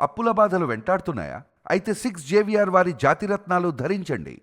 అప్పుల బాధలు వెంటాడుతున్నాయా? అయితే 6 JVR వారి జాతిరత్నాలు ధరించండి.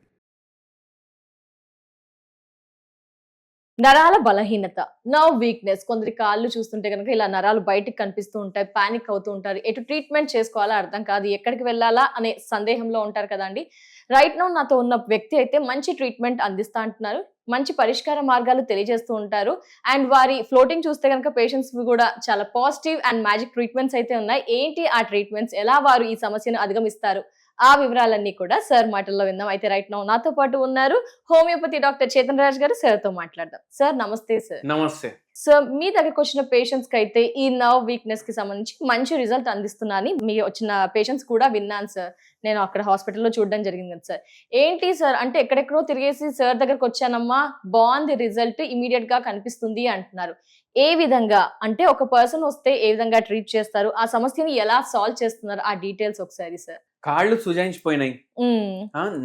నరాల బలహీనత, నర్వ్ వీక్‌నెస్. కొందరి కాళ్ళు చూస్తుంటే గనుక ఇలా నరాలు బయటికి కనిపిస్తూ ఉంటాయి. పానిక్ అవుతూ ఉంటారు. ఎటు ట్రీట్‌మెంట్ చేసుకోవాలో అర్థం కాదు. ఎక్కడికి వెళ్ళాలా అనే సందేహంలో ఉంటారు కదండీ! రైట్ నౌ నాతో ఉన్న వ్యక్తి అయితే మంచి ట్రీట్‌మెంట్ అందిస్తా అంటున్నారు. మంచి పరిష్కార మార్గాలు తెలియజేస్తూ ఉంటారు. అండ్ వారి ఫ్లోటింగ్ చూస్తే గనుక పేషెంట్స్‌వి గూడా చాలా పాజిటివ్ అండ్ మ్యాజిక్ ట్రీట్‌మెంట్స్ అయితే ఉన్నాయి. ఏంటి ఆ ట్రీట్‌మెంట్స్? ఎలా వారు ఈ సమస్యను అధిగమిస్తారు? ఆ వివరాలన్నీ కూడా సార్ మాటల్లో విందాం. అయితే రైట్ నౌ నాతో పాటు ఉన్నారు హోమియోపతి డాక్టర్ చేతన్ రాజ్ గారు. సార్‌తో మాట్లాడదాం. సార్ నమస్తే సార్. నమస్తే. సార్ మీ దగ్గరకు వచ్చిన పేషెంట్స్ కి అయితే ఈ నర్వ్ వీక్‌నెస్ కి సంబంధించి మంచి రిజల్ట్ అందిస్తున్నా అని మీ వచ్చిన పేషెంట్స్ కూడా విన్నాను సార్. నేను అక్కడ హాస్పిటల్‌లో చూడడం జరిగింది కదా సార్. ఏంటి సార్ అంటే ఎక్కడెక్కడో తిరిగేసి సార్ దగ్గరకు వచ్చానమ్మా, బావుంది రిజల్ట్ ఇమ్మీడియేట్‌గా కనిపిస్తుంది అంటున్నారు. ఏ విధంగా అంటే ఒక పర్సన్ వస్తే ఏ విధంగా ట్రీట్ చేస్తారు? ఆ సమస్యని ఎలా సాల్వ్ చేస్తున్నారు? ఆ డీటెయిల్స్ ఒకసారి సార్. కాళ్ళు సుజాయించిపోయినాయి.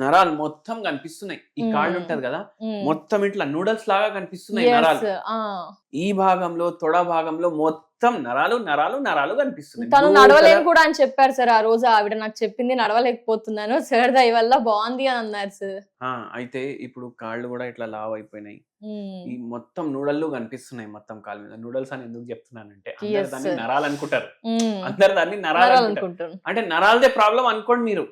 నరాలు మొత్తం కనిపిస్తున్నాయి. ఈ కాళ్ళు ఉంటది కదా, మొత్తం ఇట్లా నూడల్స్ లాగా కనిపిస్తున్నాయి నరాలు. ఈ భాగంలో తొడ భాగంలో మొత్తం నరాలు నరాలు నరాలు కనిపిస్తున్నాయి. తను నడవలేను కూడా అని చెప్పారు సార్. ఆ రోజు ఆవిడ నాకు చెప్పింది, నడవలేకపోతున్నాను సార్ దయ వల్ల బాగుంది అని అన్నారు సార్. అయితే ఇప్పుడు కాళ్ళు కూడా ఇట్లా లావ్ అయిపోయినాయి. ఈ మొత్తం నూడల్లు కనిపిస్తున్నాయి మొత్తం కాళ్ళ మీద. నూడల్స్ అని ఎందుకు చెప్తున్నానంటే అందరు దాన్ని నరాలు అనుకుంటారు. అందరు దాన్ని నరాలు అనుకుంటారు. అంటే నరాలదే ప్రాబ్లం అనుకోండి మీరు.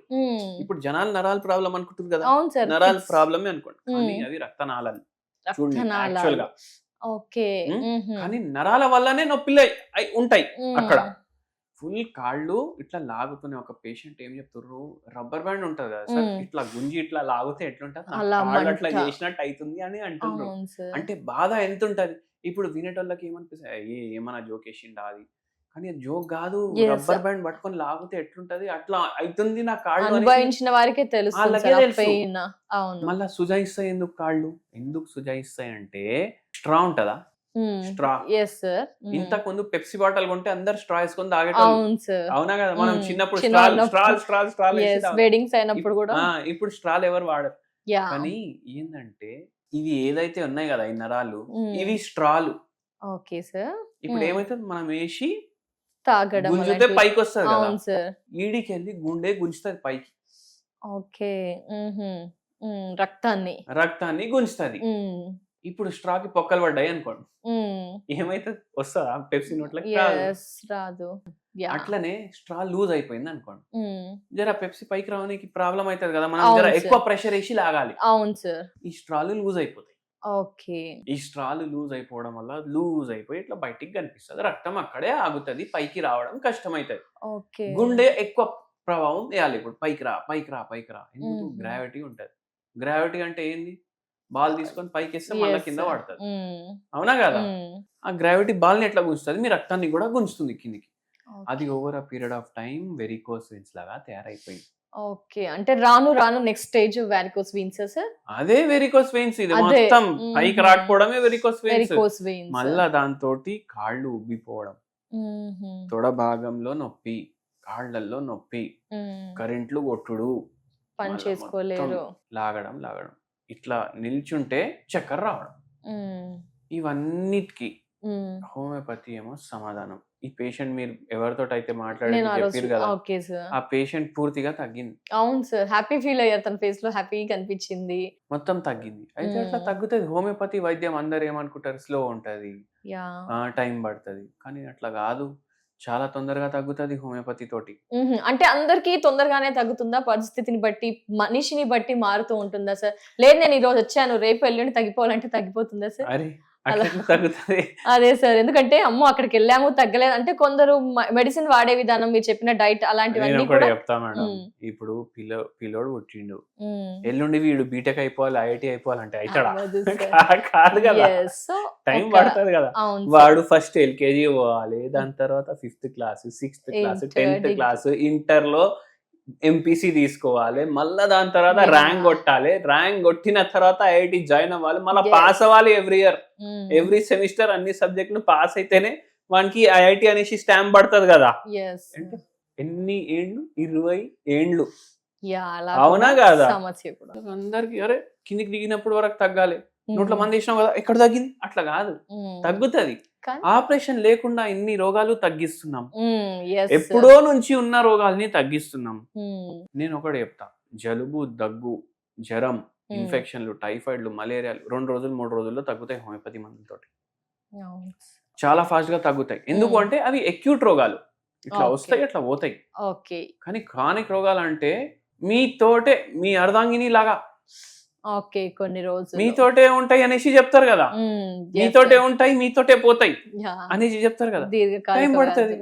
ఇప్పుడు జనాలు నరాల ప్రాబ్లం అనుకుంటుంది కదా, నరాల ప్రాబ్లమే అనుకోండి. కానీ అవి రక్తనాళాలు చూడండి యాక్చువల్ గా. కానీ నరాల వల్లనే నొప్పిలు ఉంటాయి అక్కడ. ఫుల్ కాళ్ళు ఇట్లా లాగుతున్నాయి. ఒక పేషెంట్ ఏం చెప్తున్నారు, రబ్బర్ బ్యాండ్ ఉంటది కదా సార్, ఇట్లా గుంజి ఇట్లా లాగితే ఎట్లుంటది, అట్లా చేసినట్టు అవుతుంది అని అంటున్నారు. అంటే బాధ ఎంత ఉంటది. ఇప్పుడు వినేటోళ్ళకి ఏమనిపిస్తుంది, ఏమన్నా జోకేసిండా అది, కానీ జోక్ కాదు. రబ్బర్ బ్యాండ్ పట్టుకొని లాగితే ఎట్లుంటది అట్లా అవుతుంది నా కాళ్ళు. అనుభవించిన వారికే తెలుసు. మళ్ళా సుజాయిస్తాయి. ఎందుకు కాళ్ళు ఎందుకు సుజాయిస్తాయి అంటే స్ట్రా ఉంటదా, స్ట్రా. ఇంతకు ముందు పెప్సీ బాటిల్ కొంటే అందరు స్ట్రా వేసుకొని తాగేటోళ్ళు, అవునా కదా. మనం చిన్నప్పుడు ఇప్పుడు స్ట్రాలు ఎవరు వాడరు. కానీ ఏంటంటే ఇవి ఏదైతే ఉన్నాయి కదా ఈ నరాలు, ఇవి స్ట్రాలు. ఇప్పుడు ఏమైతుంది, మనం వేసి గుంజితే పైకి వస్తుంది కదా, ఈడికి వెళ్ళి గుండె గుంజుతుంది పైకి. రక్తాన్ని గుంజుతుంది. ఇప్పుడు స్ట్రాకి పొక్కలు పడ్డాయి అనుకోండి, ఏమైతే వస్తుందా పెప్సీ నోట్లకి రాదు. అట్లనే స్ట్రా లూజ్ అయిపోయింది అనుకోండి, జర పెప్సీ పైకి రావడానికి ప్రాబ్లం అవుతుంది కదా, మనం జర ఎక్కువ ప్రెషర్ వేసి లాగాలి. ఈ స్ట్రాలు లూజ్ అయిపోతాయి. ఈ స్ట్రాలు లూజ్ అయిపోవడం వల్ల లూజ్ అయిపోయి ఇట్లా బయటికి కనిపిస్తుంది. రక్తం అక్కడే ఆగుతుంది, పైకి రావడం కష్టమైతుంది. గుండె ఎక్కువ ప్రభావం వేయాలి. ఇప్పుడు పైకి రా పైకి రా పైకి రా, ఎందుకు, గ్రావిటీ ఉంటది. గ్రావిటీ అంటే ఏంది, బాల్ తీసుకొని పైకి వేస్తే మళ్ళీ కింద పడుతుంది, అవునా కదా. ఆ గ్రావిటీ బాల్ ని ఎట్లా గుంజుతుంది, మీ రక్తాన్ని కూడా గుంజుతుంది కిందికి. అది over a period of time varicose veins లాగా తయారైపోయింది. అంటే రాను రాను next stage varicose veins sir. అదే వెరికోస్ వెయిన్స్. ఇది మొత్తం పైకి రాకపోవడమే వెరికోస్ వెయిన్స్. మళ్ళా దాంతో కాళ్ళు ఉబ్బిపోవడం, తొడ భాగంలో నొప్పి, కాళ్ళల్లో నొప్పి, కరెంట్లు కొట్టుడు, పని చేసుకోలేరు, లాగడం ఇట్లా నిల్చుంటే చక్కెర రావడం, ఇవన్నిటికి హోమియోపతి ఏమో సమాధానం. ఈ పేషెంట్ మీరు ఎవరితో అయితే మాట్లాడారు చెప్పారు కదా, ఆ పేషెంట్ పూర్తిగా తగ్గింది. అవును సార్, హ్యాపీ ఫీల్ అయ్యారు. తన ఫేస్ లో హ్యాపీ కనిపించింది, మొత్తం తగ్గింది. అయితే అట్లా తగ్గుతుంది. హోమియోపతి వైద్యం అందరు ఏమనుకుంటారు, స్లో ఉంటది, టైం పడుతుంది. కానీ అట్లా కాదు, చాలా తొందరగా తగ్గుతుంది హోమియోపతి తోటి. అంటే అందరికి తొందరగానే తగ్గుతుందా, పరిస్థితిని బట్టి మనిషిని బట్టి మారుతూ ఉంటుందా సార్? లేదు నేను ఈ రోజు వచ్చాను రేపు ఎల్లుండి తగ్గిపోవాలంటే తగ్గిపోతుందా సార్? అదే సార్, ఎందుకంటే అమ్మో అక్కడికి వెళ్ళాము తగ్గలేదు అంటే కొందరు మెడిసిన్ వాడే విధానం, మీరు చెప్పిన డైట్ అలాంటివన్నీ కూడా చెప్తా మేడం. ఇప్పుడు పిల్లోడు పుట్టిండు, ఎల్లుండి వీడు బీటెక్ అయిపోవాలి, ఐఐటి అయిపోవాలంటే అవుతాడా, కాదు కదా, టైం పడుతుంది కదా. వాడు ఫస్ట్ ఎల్కేజీ పోవాలి, దాని తర్వాత 5th class 6th class 10th class, inter లో ఎంపీసీ తీసుకోవాలి, మళ్ళా దాని తర్వాత ర్యాంక్ కొట్టాలి, ర్యాంక్ కొట్టిన తర్వాత ఐఐటి జాయిన్ అవ్వాలి, మళ్ళీ పాస్ అవ్వాలి ఎవ్రీ ఇయర్, ఎవ్రీ సెమిస్టర్ అన్ని సబ్జెక్టులు పాస్ అయితేనే వానికి ఐఐటి అనేసి స్టాంప్ పడుతుంది కదా. ఎన్ని ఏండ్లు, 20 ఏండ్లు, అవునా కదా. అందరికి అరే కిందికి దిగినప్పుడు వరకు తగ్గాలి, నోట్లో మంది వేసినావు కదా ఎక్కడ తగ్గింది అట్లా కాదు, తగ్గుతుంది. కానీ- ఆపరేషన్ లేకుండా ఇన్ని రోగాలు తగ్గిస్తున్నాం, yes, ఎప్పుడో నుంచి ఉన్న రోగాల్ని తగ్గిస్తున్నాం. నేను ఒకటి చెప్తా, జలుబు, దగ్గు, జ్వరం, ఇన్ఫెక్షన్లు, టైఫాయిడ్లు, మలేరియాలు 2 రోజులు 3 రోజుల్లో తగ్గుతాయి హోమియోపతి మందులతోటి. చాలా ఫాస్ట్ గా తగ్గుతాయి. ఎందుకు అంటే అవి అక్యూట్ రోగాలు, ఇట్లా Okay. వస్తాయి అట్లా పోతాయి. ఓకే కానీ క్రానిక్ రోగాలు అంటే మీతోటే మీ అర్ధాంగిని లాగా ఓకే కొన్ని రోజులు మీతోటే ఉంటాయి అనేసి చెప్తారు కదా, మీతోటే ఉంటాయి మీతోటే పోతాయి అనేసి చెప్తారు కదా. టైం పడుతుంది,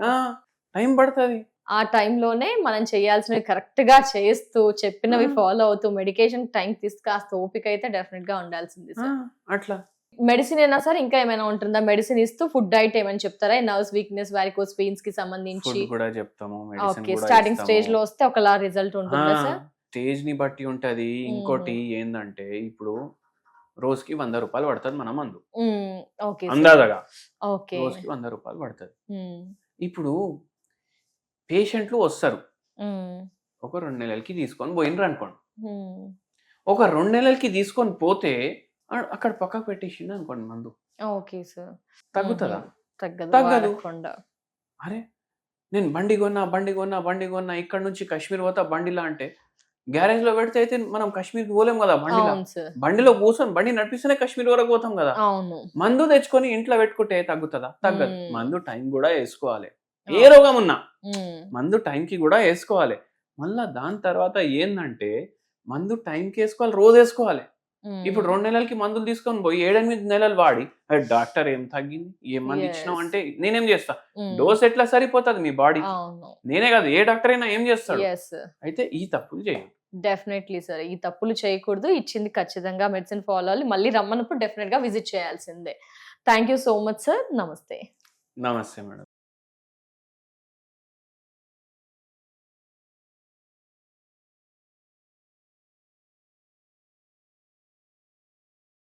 టైం పడుతుంది. ఆ టైంలోనే మనం చేయాల్సినవి కరెక్ట్ గా చేస్తూ చెప్పినవి ఫాలో అవుతూ మెడికేషన్ టైం కాస్త ఓపిక అయితే డెఫినెట్ గా ఉండాల్సింది సార్. అట్లా మెడిసిన్ అయినా సరే ఇంకా ఏమైనా ఉంటుందా? మెడిసిన్ ఇస్తూ ఫుడ్ డైట్ ఏమైనా చెప్తారా? నర్వ్స్ వీక్నెస్, వారికోస్ వెయిన్స్ కి సంబంధించి ఫుడ్ కూడా చెప్తాము, మెడిసిన్ ఓకే కూడా స్టార్టింగ్ ఇస్తాము. స్టేజ్ లో వస్తే ఒకలా రిజల్ట్ ఉంటుందా సార్? స్టేజ్ ని బట్టి ఉంటది. ఇంకోటి ఏందంటే ఇప్పుడు రోజుకి 100 రూపాయలు పడుతుంది మన మందు, ఓకే అందాజగా ఓకే రోజుకి 100 రూపాయలు పడుతుంది. ఇప్పుడు పేషెంట్లు వస్తారు, ఒక 2 నెలలకి తీసుకొని పోయినరు అనుకోండి, ఒక 2 నెలలకి తీసుకొని పోతే అక్కడ పక్కకు పెట్టేసిండు అనుకోండి మందు, ఓకే సార్ తగ్గుతుందా? తగ్గదు. తగ్గదు. అరే నేను బండి కొన్నా ఇక్కడ నుంచి కాశ్మీర్ పోతా బండిలా అంటే గ్యారేజ్ లో పెడితే అయితే మనం కాశ్మీర్కి పోలేం కదా. బండిలో కూర్చొని బండి నడిపిస్తేనే కాశ్మీర్ వరకు పోతాం కదా. అవును. మందు తెచ్చుకొని ఇంట్లో పెట్టుకుంటే తగ్గుతుందా? తగ్గదు. మందు టైం కూడా వేసుకోవాలి, ఏ రోగం ఉన్నా మందు టైంకి కూడా వేసుకోవాలి. మళ్ళా దాని తర్వాత ఏందంటే మందు టైంకి వేసుకోవాలి, రోజు వేసుకోవాలి. ఇప్పుడు 2 నెలలకి మందులు తీసుకొని పోయి 7-8 నెలలు వాడి డాక్టర్ ఏం తగ్గింది, ఏం మంది ఇచ్చినావు అంటే నేనేం చేస్తా? డోస్ ఎట్లా సరిపోతుంది మీ బాడీ? నేనే కాదు, ఏ డాక్టర్ అయినా ఏం చేస్తాడు? అయితే ఈ తప్పులు చేయాలి. డెఫినెట్లీ సార్, ఈ తప్పులు చేయకూడదు. ఇచ్చింది ఖచ్చితంగా మెడిసిన్ ఫాలో అవ్వాలి. మళ్ళీ రమ్మన్నప్పుడు డెఫినెట్ గా విజిట్ చేయాల్సిందే. Thank you so much sir. నమస్తే. నమస్తే మేడం.